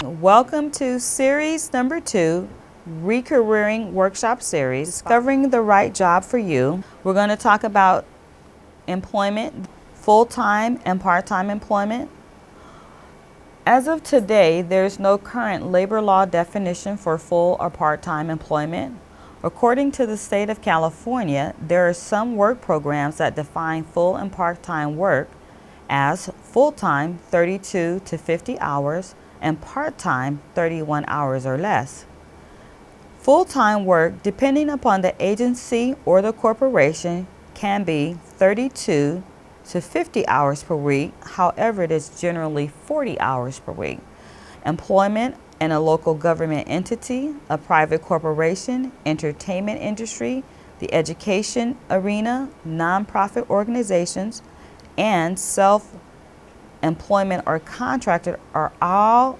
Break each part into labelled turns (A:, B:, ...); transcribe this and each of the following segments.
A: Welcome to series number 2, Recareering Workshop Series, Discovering the Right Job for You. We're going to talk about employment, full-time and part-time employment. As of today, there's no current labor law definition for full or part-time employment. According to the state of California, there are some work programs that define full and part-time work as full-time 32 to 50 hours and part-time 31 hours or less. Full-time work, depending upon the agency or the corporation, can be 32 to 50 hours per week. However, it is generally 40 hours per week. Employment in a local government entity, a private corporation, entertainment industry, the education arena, nonprofit organizations, and self-employment or contracted are all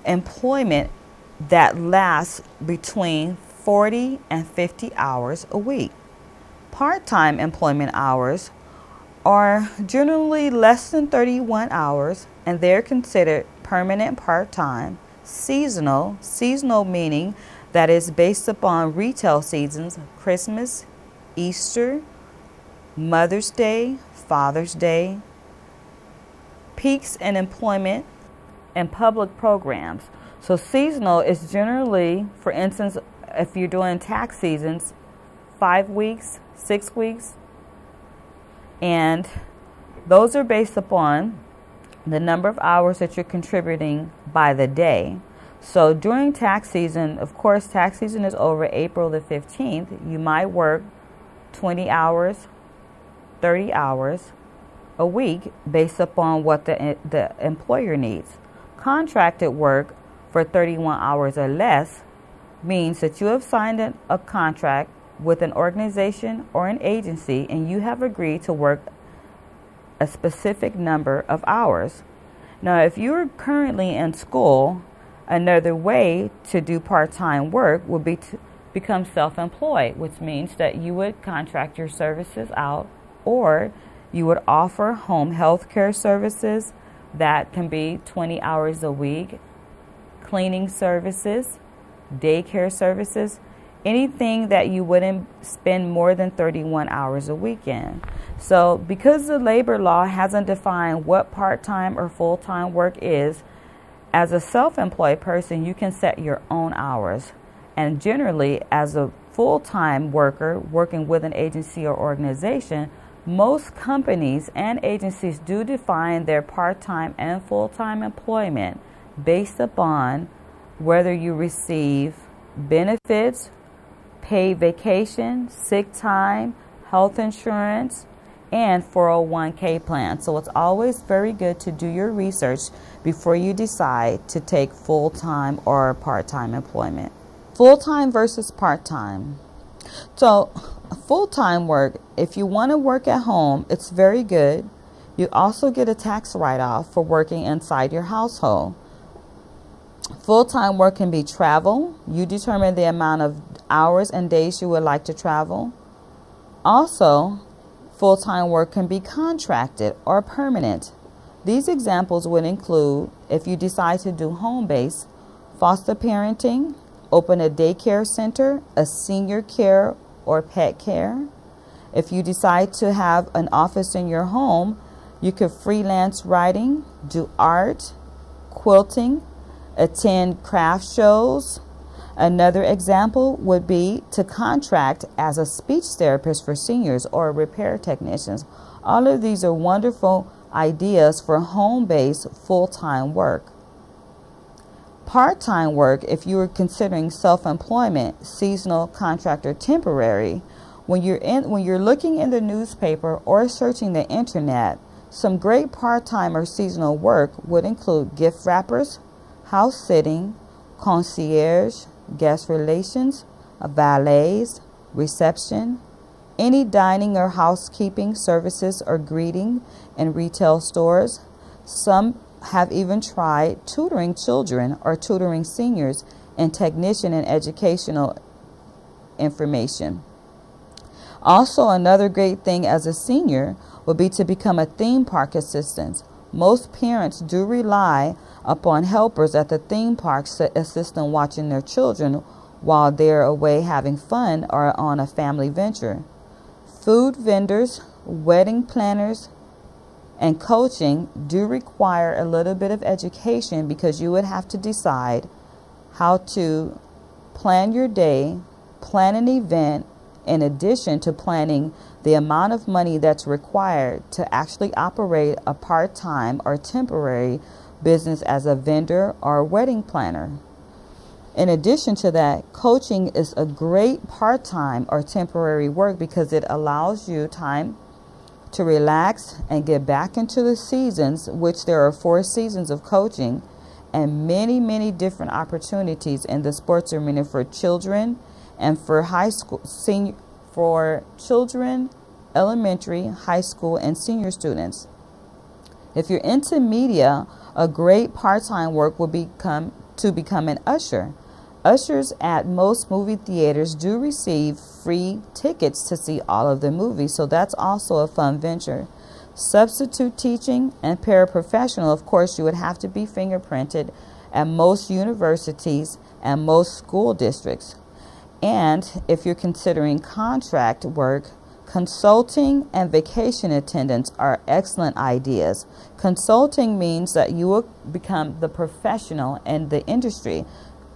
A: employment that lasts between 40 and 50 hours a week. Part-time employment hours are generally less than 31 hours, and they're considered permanent part-time. Seasonal meaning that is based upon retail seasons, Christmas, Easter, Mother's Day, Father's Day. Peaks in employment and public programs. So seasonal is generally, for instance, if you're doing tax seasons, 5 weeks, 6 weeks, and those are based upon the number of hours that you're contributing by the day. So during tax season, of course, tax season is over April the 15th. You might work 20 hours, 30 hours a week based upon what the employer needs. Contracted work for 31 hours or less means that you have signed a contract with an organization or an agency and you have agreed to work a specific number of hours. Now, if you're currently in school, another way to do part-time work would be to become self-employed, which means that you would contract your services out, or you would offer home health care services that can be 20 hours a week, cleaning services, daycare services, anything that you wouldn't spend more than 31 hours a week in. So because the labor law hasn't defined what part-time or full-time work is, as a self-employed person, you can set your own hours. And generally, as a full-time worker working with an agency or organization, most companies and agencies do define their part-time and full-time employment based upon whether you receive benefits, paid vacation, sick time, health insurance, and 401k plan. So it's always very good to do your research before you decide to take full-time or part-time employment. Full-time versus part-time. So full-time work, if you want to work at home, it's very good. You also get a tax write-off for working inside your household. Full-time work can be travel. You determine the amount of hours and days you would like to travel. Also, full-time work can be contracted or permanent. These examples would include if you decide to do home-based, foster parenting, open a daycare center, a senior care or pet care. If you decide to have an office in your home, you could freelance writing, do art, quilting, attend craft shows. Another example would be to contract as a speech therapist for seniors or repair technicians. All of these are wonderful ideas for home-based full-time work. Part-time work, if you are considering self-employment, seasonal, contract, or temporary, when you're looking in the newspaper or searching the internet, some great part-time or seasonal work would include gift wrappers, house sitting, concierge, guest relations, valets, reception, any dining or housekeeping services or greeting in retail stores. Some have even tried tutoring children or tutoring seniors in technician and educational information. Also, another great thing as a senior would be to become a theme park assistant. Most parents do rely upon helpers at the theme parks to assist them watching their children while they're away having fun or on a family venture. Food vendors, wedding planners, and coaching do require a little bit of education because you would have to decide how to plan your day, plan an event, in addition to planning the amount of money that's required to actually operate a part-time or temporary business as a vendor or wedding planner. In addition to that, coaching is a great part-time or temporary work because it allows you time to relax and get back into the seasons, which there are 4 seasons of coaching, and many different opportunities in the sports arena for children and for high school, for children, elementary, high school, and senior students. If you're into media, a great part-time work will become an usher. Ushers at most movie theaters do receive free tickets to see all of the movies, so that's also a fun venture. Substitute teaching and paraprofessional, of course, you would have to be fingerprinted at most universities and most school districts. And if you're considering contract work, consulting and vacation attendance are excellent ideas. Consulting means that you will become the professional in the industry.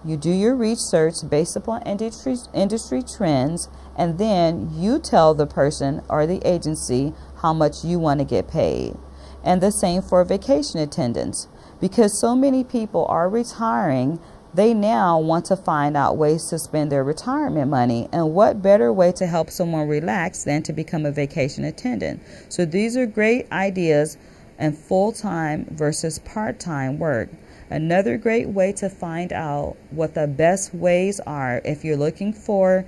A: You do your research based upon industry trends, and then you tell the person or the agency how much you want to get paid. And the same for vacation attendance. Because so many people are retiring, they now want to find out ways to spend their retirement money. And what better way to help someone relax than to become a vacation attendant? So these are great ideas in full-time versus part-time work. Another great way to find out what the best ways are if you're looking for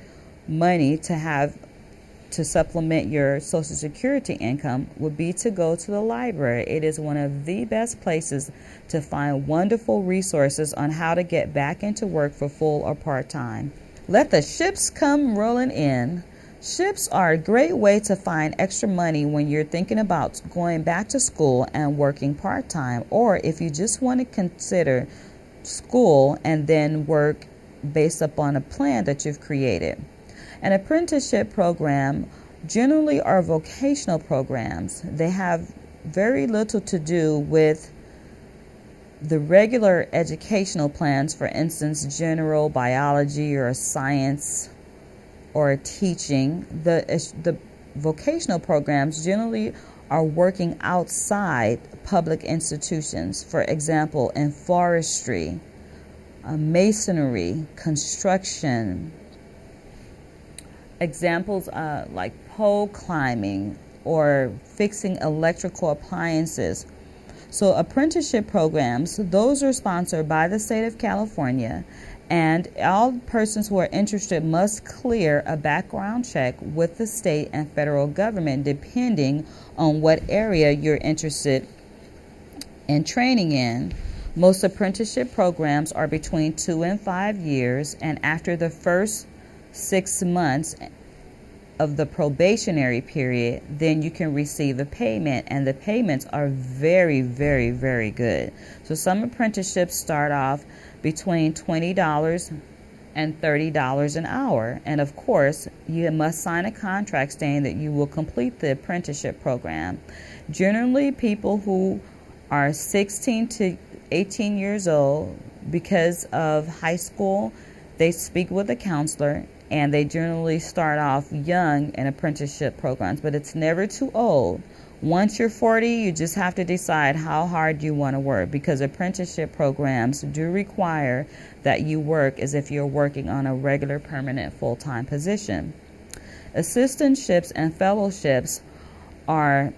A: money to supplement your Social Security income would be to go to the library. It is one of the best places to find wonderful resources on how to get back into work for full or part-time. Let the ships come rolling in. Ships are a great way to find extra money when you're thinking about going back to school and working part-time, or if you just want to consider school and then work based upon a plan that you've created. An apprenticeship program generally are vocational programs. They have very little to do with the regular educational plans, for instance, general biology or science or teaching. The vocational programs generally are working outside public institutions, for example, in forestry, masonry, construction. Examples like pole climbing or fixing electrical appliances. So apprenticeship programs, those are sponsored by the state of California, and all persons who are interested must clear a background check with the state and federal government depending on what area you're interested in training in. Most apprenticeship programs are between 2 and 5 years, and after the first 6 months of the probationary period, then you can receive a payment, and the payments are very good. So some apprenticeships start off between $20 and $30 an hour, and of course you must sign a contract stating that you will complete the apprenticeship program. Generally, people who are 16 to 18 years old, because of high school, they speak with a counselor, and they generally start off young in apprenticeship programs, but it's never too old. Once you're 40, you just have to decide how hard you want to work, because apprenticeship programs do require that you work as if you're working on a regular, permanent, full-time position. Assistantships and fellowships are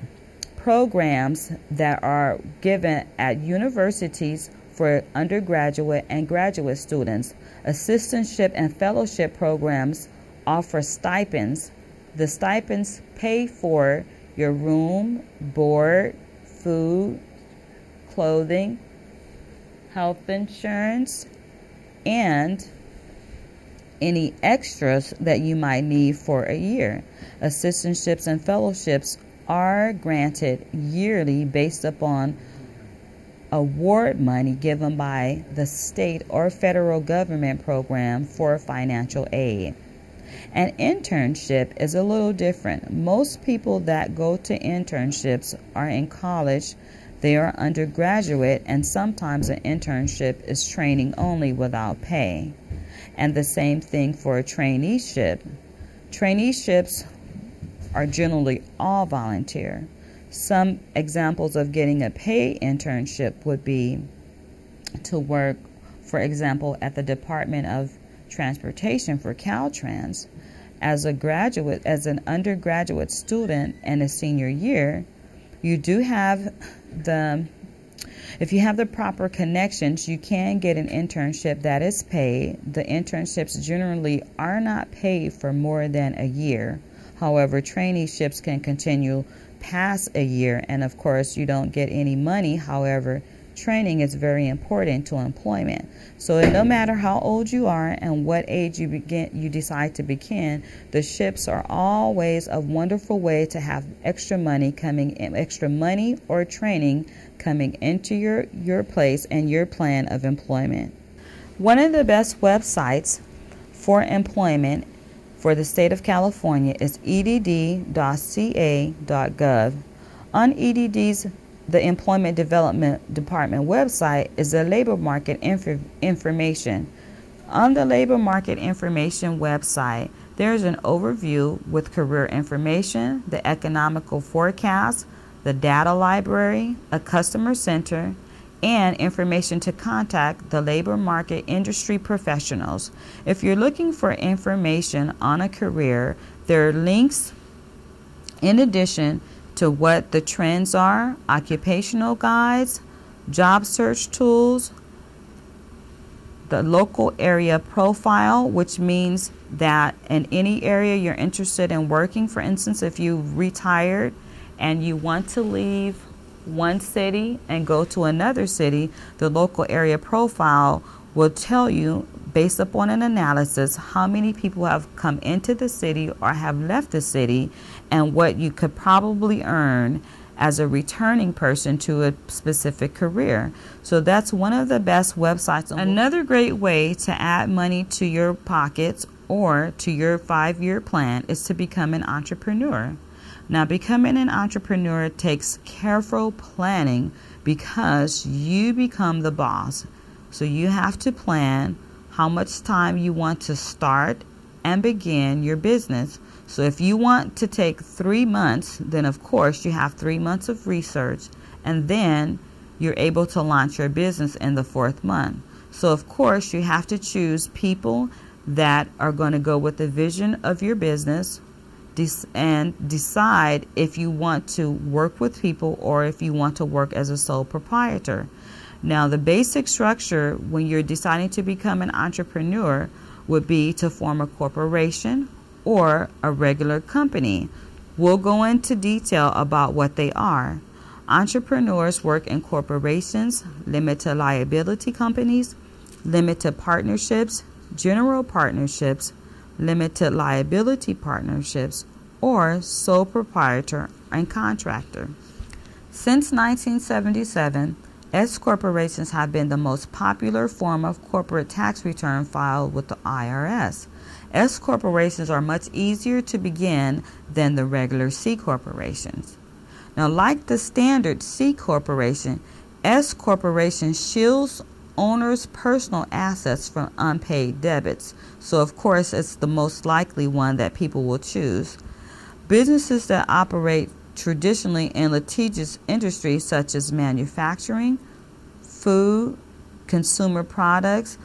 A: programs that are given at universities for undergraduate and graduate students. Assistantship and fellowship programs offer stipends. The stipends pay for your room, board, food, clothing, health insurance, and any extras that you might need for a year. Assistantships and fellowships are granted yearly based upon award money given by the state or federal government program for financial aid. An internship is a little different. Most people that go to internships are in college, they are undergraduate, and sometimes an internship is training only without pay. And the same thing for a traineeship. Traineeships are generally all volunteer. Some examples of getting a paid internship would be to work, for example, at the Department of Transportation for Caltrans. As an undergraduate student in a senior year, you do have if you have the proper connections, you can get an internship that is paid. The internships generally are not paid for more than a year. However, traineeships can continue past a year, and of course, you don't get any money. However, training is very important to employment. So no matter how old you are and what age you decide to begin, the ships are always a wonderful way to have extra money or training coming into your place and your plan of employment. One of the best websites for employment for the state of California is edd.ca.gov. On EDD's the Employment Development Department website is the labor market information. On the labor market information website, there's an overview with career information, the economical forecast, the data library, a customer center, and information to contact the labor market industry professionals. If you're looking for information on a career, there are links in addition to what the trends are, occupational guides, job search tools, the local area profile, which means that in any area you're interested in working. For instance, if you retired and you want to leave one city and go to another city, the local area profile will tell you, based upon an analysis, how many people have come into the city or have left the city and what you could probably earn as a returning person to a specific career. So that's one of the best websites. Another great way to add money to your pockets or to your 5-year plan is to become an entrepreneur. Now, becoming an entrepreneur takes careful planning because you become the boss. So you have to plan how much time you want to start and begin your business. So if you want to take 3 months, then of course you have 3 months of research, and then you're able to launch your business in the 4th month. So of course you have to choose people that are going to go with the vision of your business and decide if you want to work with people or if you want to work as a sole proprietor. Now, the basic structure when you're deciding to become an entrepreneur would be to form a corporation or a regular company. We'll go into detail about what they are. Entrepreneurs work in corporations, limited liability companies, limited partnerships, general partnerships, limited liability partnerships, or sole proprietor and contractor. Since 1977, S corporations have been the most popular form of corporate tax return filed with the IRS. S corporations are much easier to begin than the regular C corporations. Now, like the standard C corporation, S corporation shields owners' personal assets from unpaid debits. So, of course, it's the most likely one that people will choose. Businesses that operate traditionally in litigious industries such as manufacturing, food, consumer products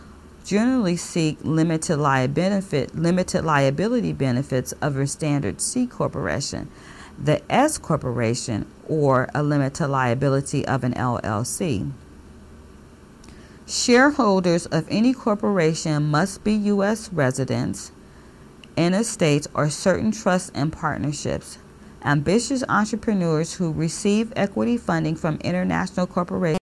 A: generally seek limited liability benefits of a standard C corporation. The S corporation or a limited liability of an LLC. Shareholders of any corporation must be U.S. residents in a state or certain trusts and partnerships. Ambitious entrepreneurs who receive equity funding from international corporations